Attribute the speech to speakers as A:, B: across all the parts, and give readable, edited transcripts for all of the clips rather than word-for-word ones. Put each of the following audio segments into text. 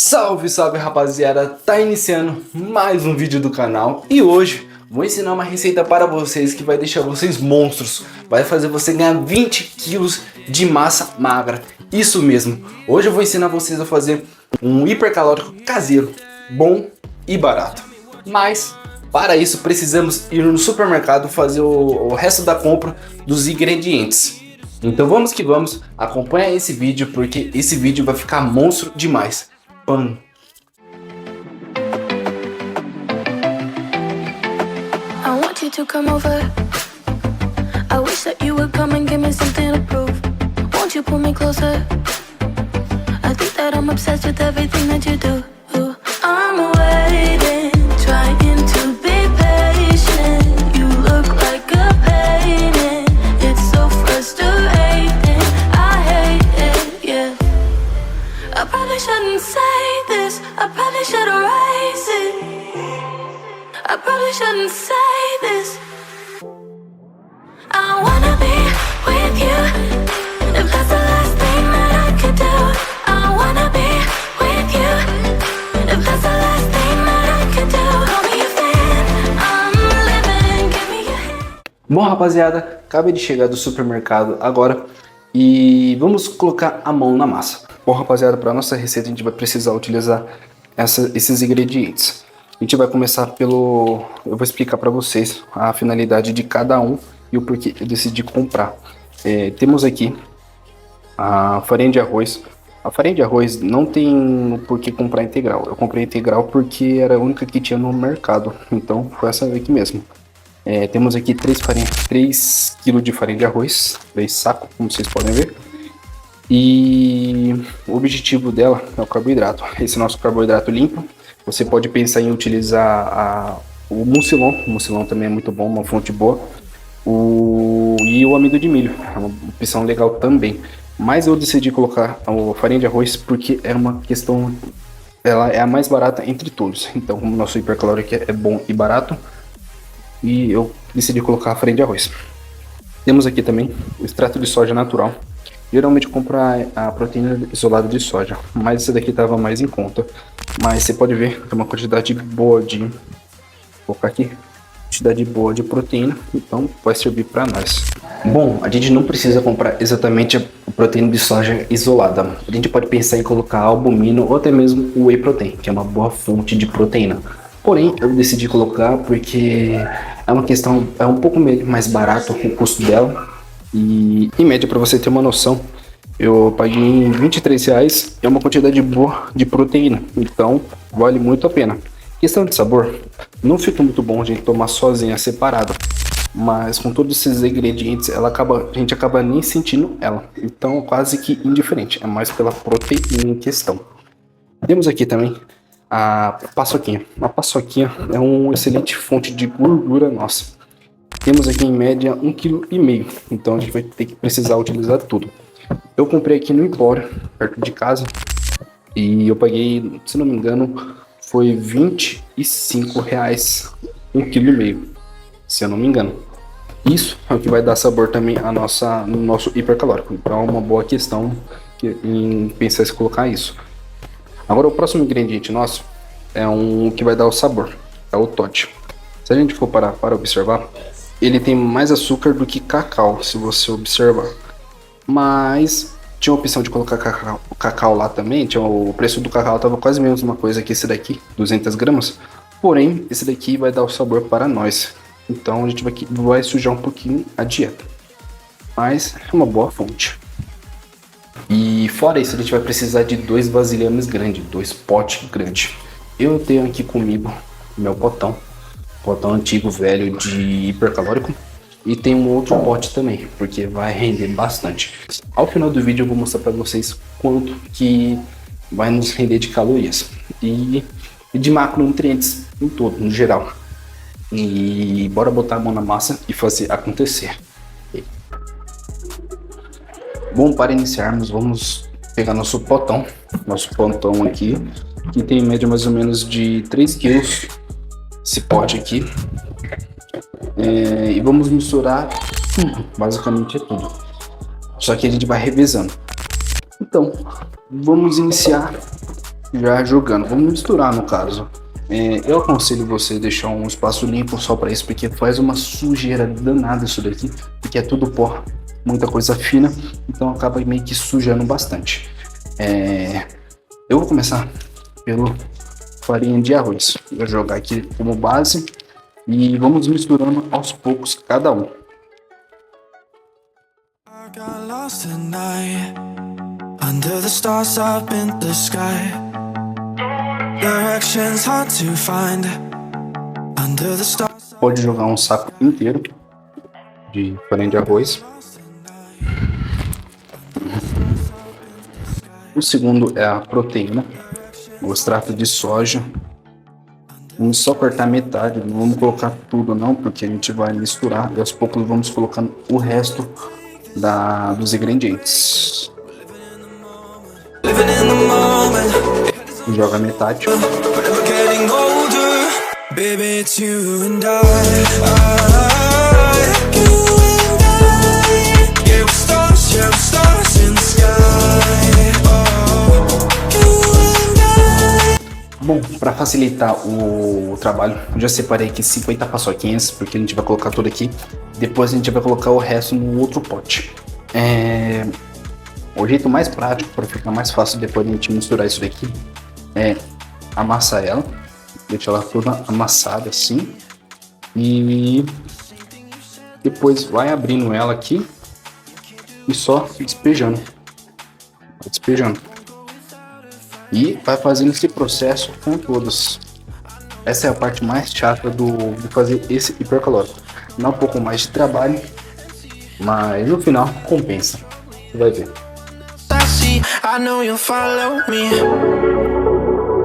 A: Salve, salve rapaziada, tá iniciando mais um vídeo do canal e hoje vou ensinar uma receita para vocês que vai deixar vocês monstros, vai fazer você ganhar 20 quilos de massa magra, isso mesmo. Hoje eu vou ensinar vocês a fazer um hipercalórico caseiro, bom e barato. Mas para isso precisamos ir no supermercado fazer o resto da compra dos ingredientes. Então vamos que vamos, acompanha esse vídeo porque esse vídeo vai ficar monstro demais. Pan.
B: I want you to come over. I wish that you would come and give me something to prove. Won't you pull me closer? I think that I'm obsessed with everything that you do. I'm waiting, trying to be patient. You look like a painting. It's so frustrating. I hate it, yeah. I probably shouldn't say this. I probably should erase it. I probably shouldn't say this. I wanna be with you. If that's the last thing that I could do. I wanna be with you. If that's the last thing that I could do. Call me a fan. I'm living. Give me your hand.
A: Bom rapaziada, acabei de chegar do supermercado agora e vamos colocar a mão na massa. Bom rapaziada, para nossa receita a gente vai precisar utilizar esses ingredientes. A gente vai começar pelo... Eu vou explicar para vocês a finalidade de cada um e o porquê eu decidi comprar. Temos aqui a farinha de arroz. A farinha de arroz não tem o porquê comprar integral. Eu comprei integral porque era a única que tinha no mercado. Então foi essa aqui mesmo. Temos aqui 3 kg de farinha de arroz. 3 sacos, como vocês podem ver. E o objetivo dela é o carboidrato. Esse nosso carboidrato limpo. Você pode pensar em utilizar o mucilon. O mucilon também é muito bom, uma fonte boa. E o amido de milho, é uma opção legal também. Mas eu decidi colocar a farinha de arroz porque é uma questão... Ela é a mais barata entre todos. Então, como o nosso hipercalórico é bom e barato, e eu decidi colocar a farinha de arroz. Temos aqui também o extrato de soja natural. Geralmente eu compro a proteína isolada de soja, mas esse daqui estava mais em conta. Mas você pode ver que é uma quantidade boa de... Vou colocar aqui. Quantidade boa de proteína, então vai servir para nós. Bom, a gente não precisa comprar exatamente a proteína de soja isolada. A gente pode pensar em colocar albumino ou até mesmo o whey protein, que é uma boa fonte de proteína. Porém, eu decidi colocar porque é uma questão, é um pouco mais barato o custo dela. E em média, para você ter uma noção, eu paguei R$23, é uma quantidade boa de proteína, então vale muito a pena. Questão de sabor, não fica muito bom a gente tomar sozinha, separado, mas com todos esses ingredientes a gente acaba nem sentindo ela, então quase que indiferente, é mais pela proteína em questão. Temos aqui também a paçoquinha. A paçoquinha é uma excelente fonte de gordura nossa. Temos aqui em média 1,5 kg, então a gente vai ter que precisar utilizar tudo. Eu comprei aqui no Empório, perto de casa, e eu paguei, se não me engano, foi R$25, 1,5 kg, se eu não me engano. Isso é o que vai dar sabor também no nosso hipercalórico, então é uma boa questão em pensar em colocar isso. Agora o próximo ingrediente nosso é um que vai dar o sabor, é o Toddy. Se a gente for parar para observar, ele tem mais açúcar do que cacau, se você observar. Mas tinha a opção de colocar cacau lá também. O preço do cacau estava quase a mesma coisa que esse daqui, 200 gramas. Porém, esse daqui vai dar o sabor para nós. Então a gente vai sujar um pouquinho a dieta. Mas é uma boa fonte. E fora isso, a gente vai precisar de 2 vasilhames grandes, 2 potes grandes. Eu tenho aqui comigo meu potão antigo, velho, de hipercalórico. E tem um outro pote também, porque vai render bastante. Ao final do vídeo eu vou mostrar para vocês quanto que vai nos render de calorias. E de macronutrientes em todo, no geral. E bora botar a mão na massa e fazer acontecer. Bom, para iniciarmos, vamos pegar nosso potão aqui, que tem em média mais ou menos de 3 kg. Esse pote aqui. E vamos misturar tudo, basicamente é tudo. Só que a gente vai revezando. Então, vamos iniciar já jogando. Vamos misturar no caso. Eu aconselho você deixar um espaço limpo só para isso, porque faz uma sujeira danada isso daqui, porque é tudo pó, muita coisa fina, então acaba meio que sujando bastante. Eu vou começar pelo farinha de arroz. Vou jogar aqui como base e vamos misturando aos poucos cada um.
C: I got lost at night, under the stars up in the sky. Directions hard to find, under the stars.
A: Pode jogar um saco inteiro de farinha de arroz. O segundo é a proteína, o extrato de soja. Vamos só cortar metade, não vamos colocar tudo não, porque a gente vai misturar e aos poucos vamos colocando o resto dos ingredientes. Joga metade. Bom, para facilitar o trabalho, eu já separei aqui 50 paçoquinhas, porque a gente vai colocar tudo aqui. Depois a gente vai colocar o resto no outro pote. O jeito mais prático, para ficar mais fácil depois de a gente misturar isso daqui, é amassar ela. Deixa ela toda amassada assim. E depois vai abrindo ela aqui e só despejando. Despejando. E vai fazendo esse processo com todas. Essa é a parte mais chata de fazer esse hipercalórico. Dá um pouco mais de trabalho, mas no final compensa. Você vai ver. I know you'll follow me.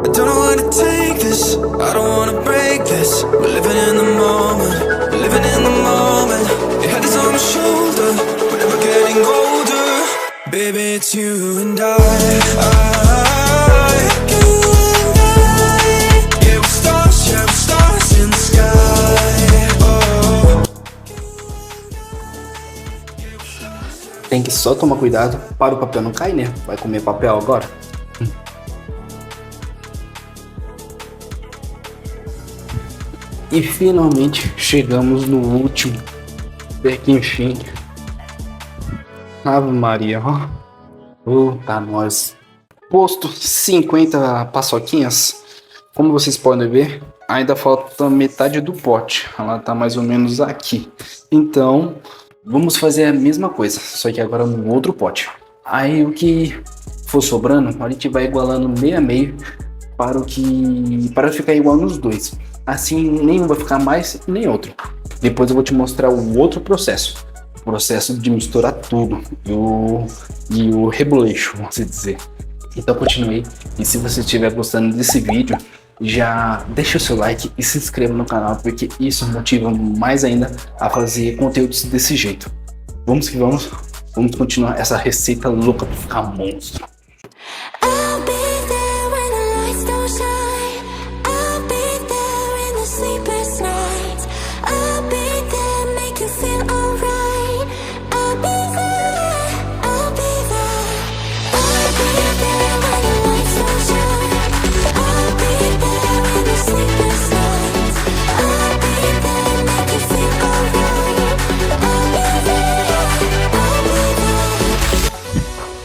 A: I don't know where to take this. I don't wanna break this. We're living in the moment. We're living in the moment. Your head is on my shoulder. We're never getting older. Baby, it's you and I. Yeah, we're stars in the sky. Oh. Tem que só tomar cuidado para o papel não cair, né? Vai comer papel agora? E finalmente chegamos no último. Até que enfim. Ave Maria, ó. Tá nós. Posto 50 paçoquinhas. Como vocês podem ver, ainda falta metade do pote. Ela tá mais ou menos aqui. Então, vamos fazer a mesma coisa, só que agora no outro pote. Aí o que for sobrando, a gente vai igualando meio a meio para ficar igual nos dois. Assim, nenhum vai ficar mais nem outro. Depois eu vou te mostrar o outro processo. O processo de misturar tudo e o reboleixo, vamos dizer. Então continue. E se você estiver gostando desse vídeo, já deixa o seu like e se inscreva no canal, porque isso motiva mais ainda a fazer conteúdos desse jeito. Vamos que vamos. Vamos continuar essa receita louca para ficar monstro.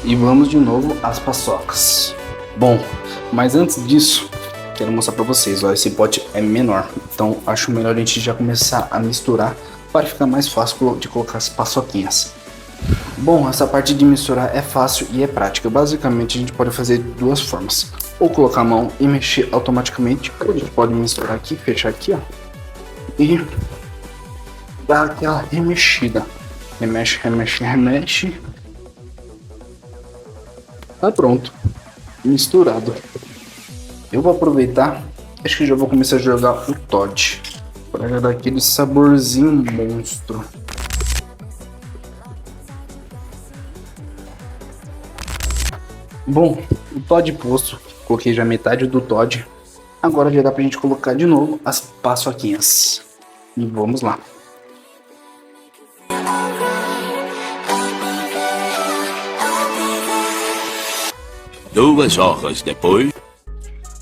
A: E vamos de novo às paçocas. Bom, mas antes disso, quero mostrar para vocês, ó, esse pote é menor, então acho melhor a gente já começar a misturar para ficar mais fácil de colocar as paçoquinhas. Bom, essa parte de misturar é fácil e é prática. Basicamente a gente pode fazer de duas formas: ou colocar a mão e mexer automaticamente, ou a gente pode misturar aqui, fechar aqui, ó, e dar aquela remexida. Remexe, remexe, remexe. Tá pronto, misturado. Eu vou aproveitar, acho que já vou começar a jogar o Toddy, para dar aquele saborzinho monstro. Bom, o Toddy posto, coloquei já metade do Toddy. Agora já dá pra gente colocar de novo as paçoquinhas. E vamos lá.
D: Duas horas depois.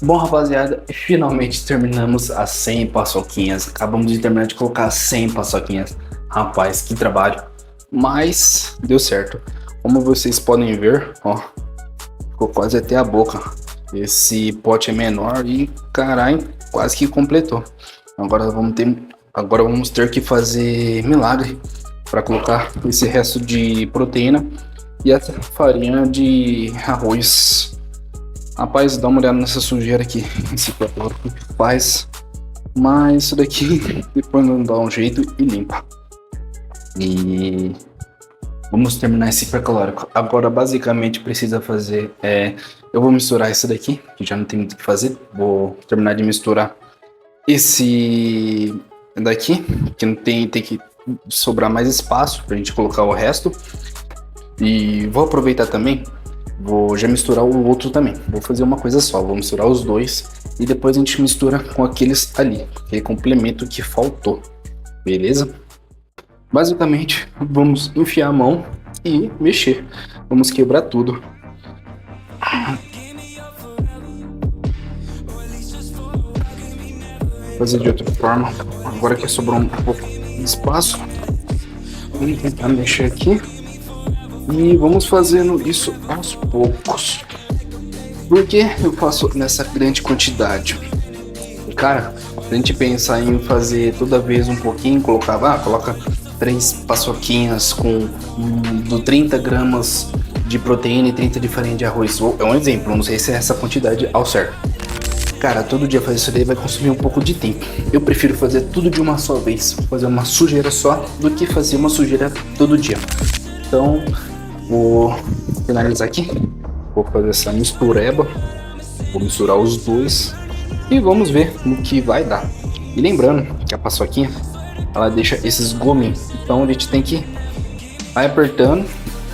A: Bom, rapaziada, finalmente terminamos as 100 paçoquinhas. Acabamos de terminar de colocar 100 paçoquinhas. Rapaz, que trabalho. Mas deu certo. Como vocês podem ver, ó, ficou quase até a boca. Esse pote é menor e, caralho, quase que completou. Agora vamos ter que fazer milagre para colocar esse resto de proteína e essa farinha de arroz. Rapaz, dá uma olhada nessa sujeira aqui, esse hipercalórico que faz, mas isso daqui depois não dá um jeito e limpa. E vamos terminar esse hipercalórico. Agora basicamente precisa fazer, eu vou misturar esse daqui, que já não tem muito o que fazer. Vou terminar de misturar esse daqui, que não tem que sobrar mais espaço pra gente colocar o resto. E vou aproveitar também. Vou já misturar o outro também. Vou fazer uma coisa só. Vou misturar os dois. E depois a gente mistura com aqueles ali. Que é complemento que faltou. Beleza? Basicamente, vamos enfiar a mão e mexer. Vamos quebrar tudo. Fazer de outra forma. Agora que sobrou um pouco de espaço. Vamos tentar mexer aqui. E vamos fazendo isso aos poucos. Por que eu faço nessa grande quantidade? Cara, a gente pensar em fazer toda vez um pouquinho, coloca 3 paçoquinhas com 30 gramas de proteína e 30 de farinha de arroz. É um exemplo, não sei se é essa quantidade ao certo. Cara, todo dia fazer isso daí vai consumir um pouco de tempo. Eu prefiro fazer tudo de uma só vez, fazer uma sujeira só, do que fazer uma sujeira todo dia. Então, vou finalizar aqui, vou fazer essa mistureba, vou misturar os dois e vamos ver no que vai dar. E lembrando que a paçoquinha, ela deixa esses gominhos, então a gente tem que vai apertando,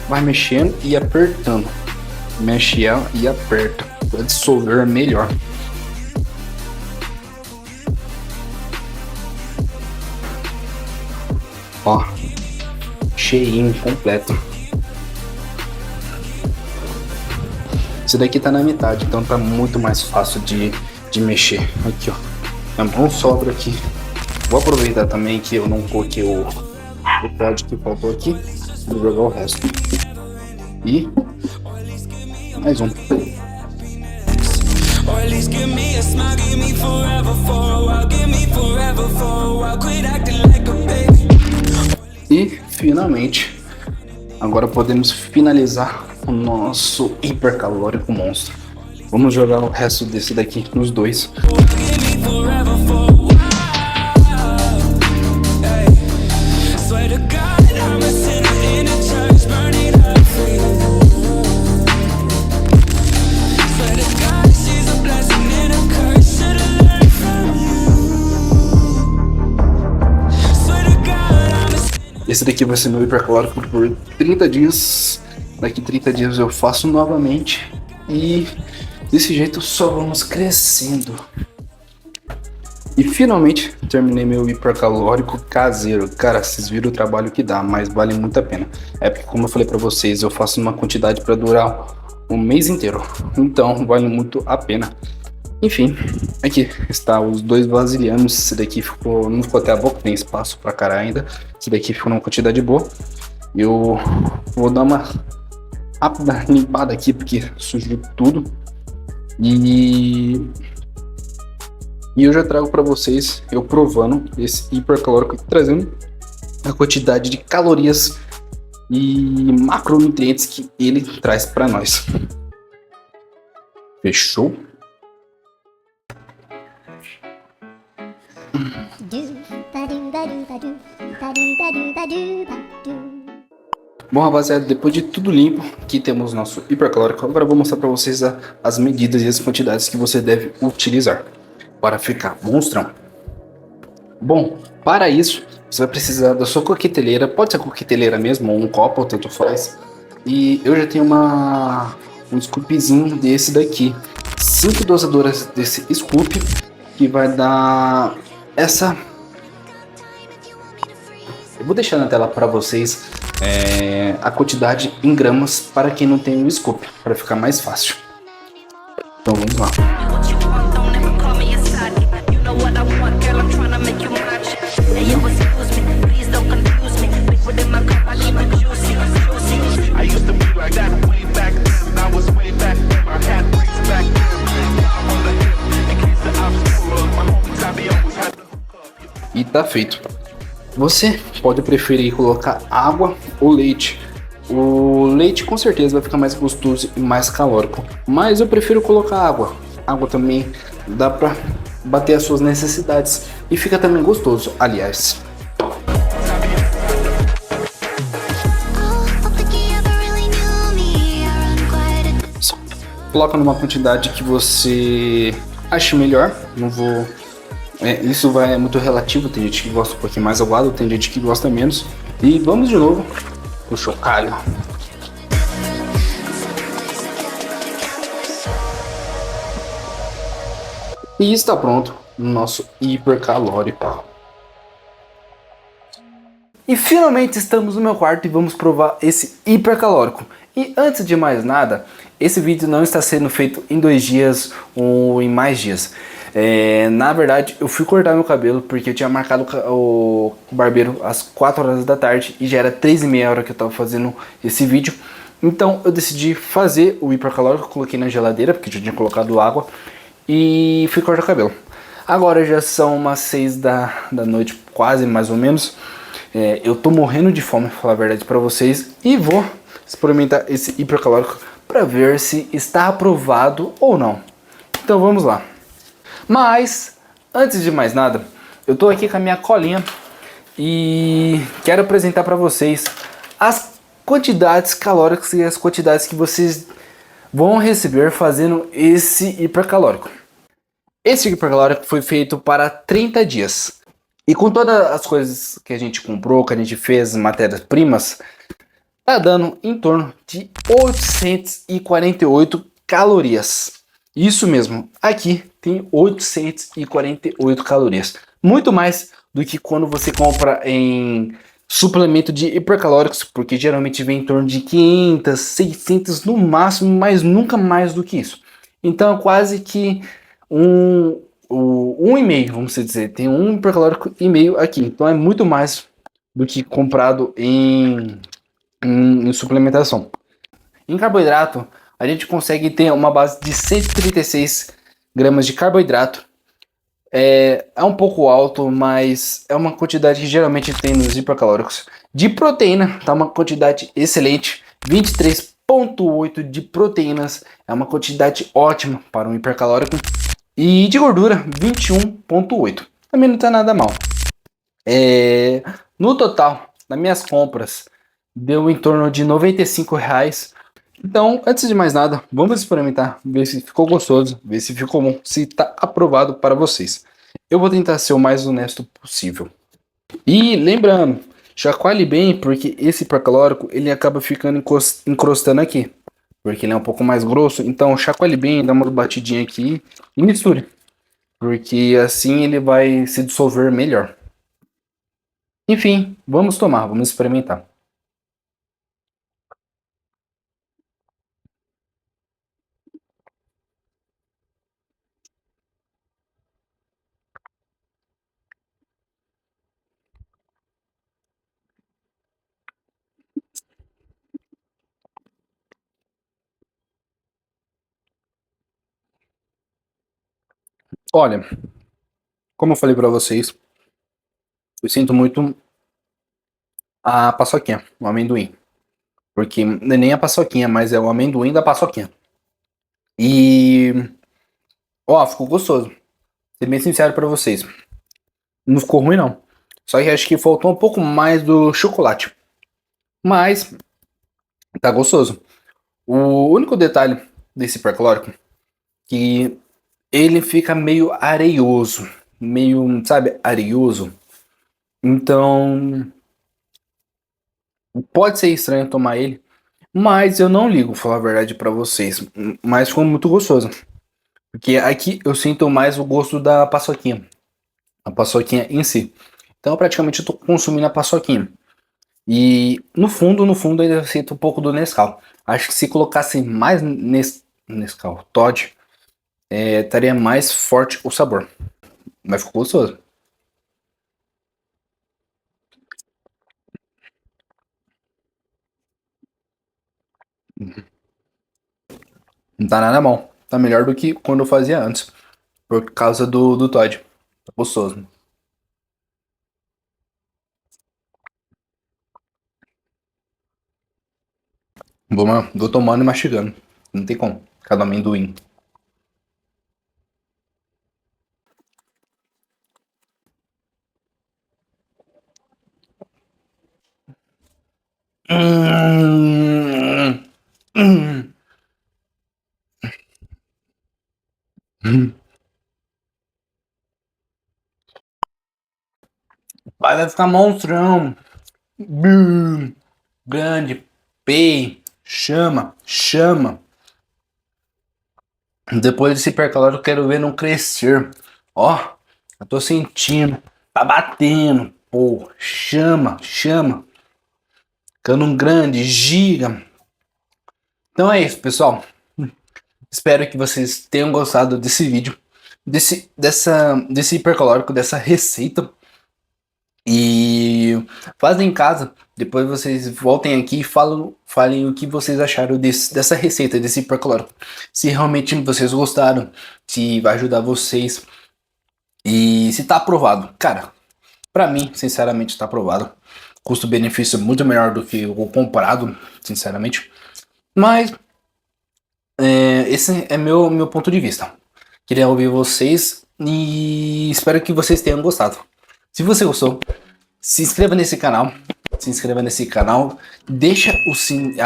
A: vai mexendo e apertando, mexe ela e aperta para dissolver melhor. Ó, cheinho, completo. Esse daqui tá na metade, então tá muito mais fácil de mexer. Aqui, ó. A mão sobra aqui. Vou aproveitar também que eu não coloquei o pódio que faltou aqui. Vou jogar o resto. E mais um. E finalmente, agora podemos finalizar o nosso hipercalórico monstro. Vamos jogar o resto desse daqui nos dois. Esse daqui vai ser meu hipercalórico por 30 dias. Daqui 30 dias eu faço novamente. E desse jeito só vamos crescendo. E finalmente terminei meu hipercalórico caseiro. Cara, vocês viram o trabalho que dá, mas vale muito a pena. É porque, como eu falei pra vocês, eu faço uma quantidade para durar um mês inteiro. Então vale muito a pena. Enfim, aqui está os dois vasilhames. Esse daqui não ficou até a boca, tem espaço pra caralho ainda. Esse daqui ficou numa quantidade boa. Eu vou dar uma rápida limpada aqui porque sujou tudo. E eu já trago para vocês eu provando esse hipercalórico, trazendo a quantidade de calorias e macronutrientes que ele traz para nós. Fechou? Bom, rapaziada, depois de tudo limpo, aqui temos nosso hipercalórico. Agora eu vou mostrar para vocês as medidas e as quantidades que você deve utilizar para ficar monstrão. Bom, para isso, você vai precisar da sua coqueteleira. Pode ser coqueteleira mesmo, ou um copo, ou tanto faz. E eu já tenho um scoopzinho desse daqui. 5 dosadoras desse scoop, que vai dar essa... Eu vou deixar na tela para vocês a quantidade em gramas para quem não tem o scoop, para ficar mais fácil. Então vamos lá. tá feito. Você pode preferir colocar água ou leite. O leite com certeza vai ficar mais gostoso e mais calórico, mas eu prefiro colocar água. Água também dá pra bater as suas necessidades e fica também gostoso, aliás. Coloca numa quantidade que você ache melhor. Não vou. Isso é muito relativo. Tem gente que gosta um pouquinho mais aguado, tem gente que gosta menos. E vamos de novo pro chocalho. E está pronto o nosso hipercalórico. E finalmente estamos no meu quarto e vamos provar esse hipercalórico. E antes de mais nada, esse vídeo não está sendo feito em 2 dias ou em mais dias. Na verdade, eu fui cortar meu cabelo porque eu tinha marcado o barbeiro às 4 horas da tarde e já era 3h30 a hora que eu estava fazendo esse vídeo. Então eu decidi fazer o hipercalórico, coloquei na geladeira porque eu já tinha colocado água e fui cortar o cabelo. Agora já são umas 6 da noite, quase mais ou menos. Eu tô morrendo de fome, pra falar a verdade pra vocês, e vou experimentar esse hipercalórico para ver se está aprovado ou não. Então vamos lá. Mas, antes de mais nada, eu tô aqui com a minha colinha e quero apresentar para vocês as quantidades calóricas e as quantidades que vocês vão receber fazendo esse hipercalórico. Esse hipercalórico foi feito para 30 dias. E com todas as coisas que a gente comprou, que a gente fez, matérias-primas, tá dando em torno de 848 calorias. Isso mesmo, aqui tem 848 calorias. Muito mais do que quando você compra em suplemento de hipercalóricos, porque geralmente vem em torno de 500, 600 no máximo, mas nunca mais do que isso. Então quase que um e meio, vamos dizer, tem um hipercalórico e meio aqui, então é muito mais do que comprado em suplementação. Em carboidrato, a gente consegue ter uma base de 136 gramas de carboidrato. É um pouco alto, mas é uma quantidade que geralmente tem nos hipercalóricos. De proteína, tá uma quantidade excelente, 23,8 de proteínas, é uma quantidade ótima para um hipercalórico. E de gordura, 21,8. Também não tá nada mal. No total, nas minhas compras, deu em torno de R$ 95. Então, antes de mais nada, vamos experimentar, ver se ficou gostoso, ver se ficou bom, se está aprovado para vocês. Eu vou tentar ser o mais honesto possível. E lembrando, chacoalhe bem, porque esse hipercalórico ele acaba ficando encrostando aqui. Porque ele é um pouco mais grosso, então chacoalhe bem, dá uma batidinha aqui e misture. Porque assim ele vai se dissolver melhor. Enfim, vamos tomar, vamos experimentar. Olha, como eu falei para vocês, eu sinto muito a paçoquinha, o amendoim. Porque não é nem a paçoquinha, mas é o amendoim da paçoquinha. E, ó, ficou gostoso. Ser bem sincero para vocês. Não ficou ruim, não. Só que acho que faltou um pouco mais do chocolate. Mas, tá gostoso. O único detalhe desse hipercalórico que ele fica meio areioso. Meio, sabe, areioso. Então, pode ser estranho tomar ele. Mas eu não ligo, falar a verdade pra vocês. Mas ficou muito gostoso. Porque aqui eu sinto mais o gosto da paçoquinha. A paçoquinha em si. Então praticamente eu tô consumindo a paçoquinha. E no fundo ainda sinto um pouco do Nescau. Acho que se colocasse mais Nescau Toddy, estaria mais forte o sabor. Mas ficou gostoso. Não tá nada mal. Tá melhor do que quando eu fazia antes. Por causa do Todd. Tá gostoso. Vou tomando e mastigando. Não tem como. Cada amendoim. Hum, hum, hum. Vai ficar monstrão. Grande. Pei. Chama. Chama. Depois desse hipercalórico, eu quero ver não crescer. Ó, eu tô sentindo. Tá batendo. Pô, chama, chama. Ficando um grande, giga. Então é isso, pessoal. Espero que vocês tenham gostado desse vídeo. Desse hipercalórico, dessa receita. E fazem em casa. Depois vocês voltem aqui e falem o que vocês acharam dessa receita, desse hipercalórico. Se realmente vocês gostaram, se vai ajudar vocês. E se tá aprovado. Cara, pra mim, sinceramente, tá aprovado. Custo-benefício muito melhor do que o comprado, sinceramente. Mas esse é meu ponto de vista. Queria ouvir vocês e espero que vocês tenham gostado. Se você gostou, se inscreva nesse canal. Deixa o sininho,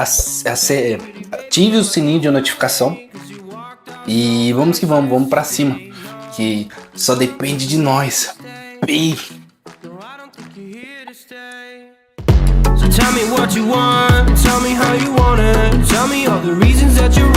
A: ative o sininho de notificação. E vamos que vamos pra cima. Que só depende de nós.
C: So tell me what you want, tell me how you want it, tell me all the reasons that you're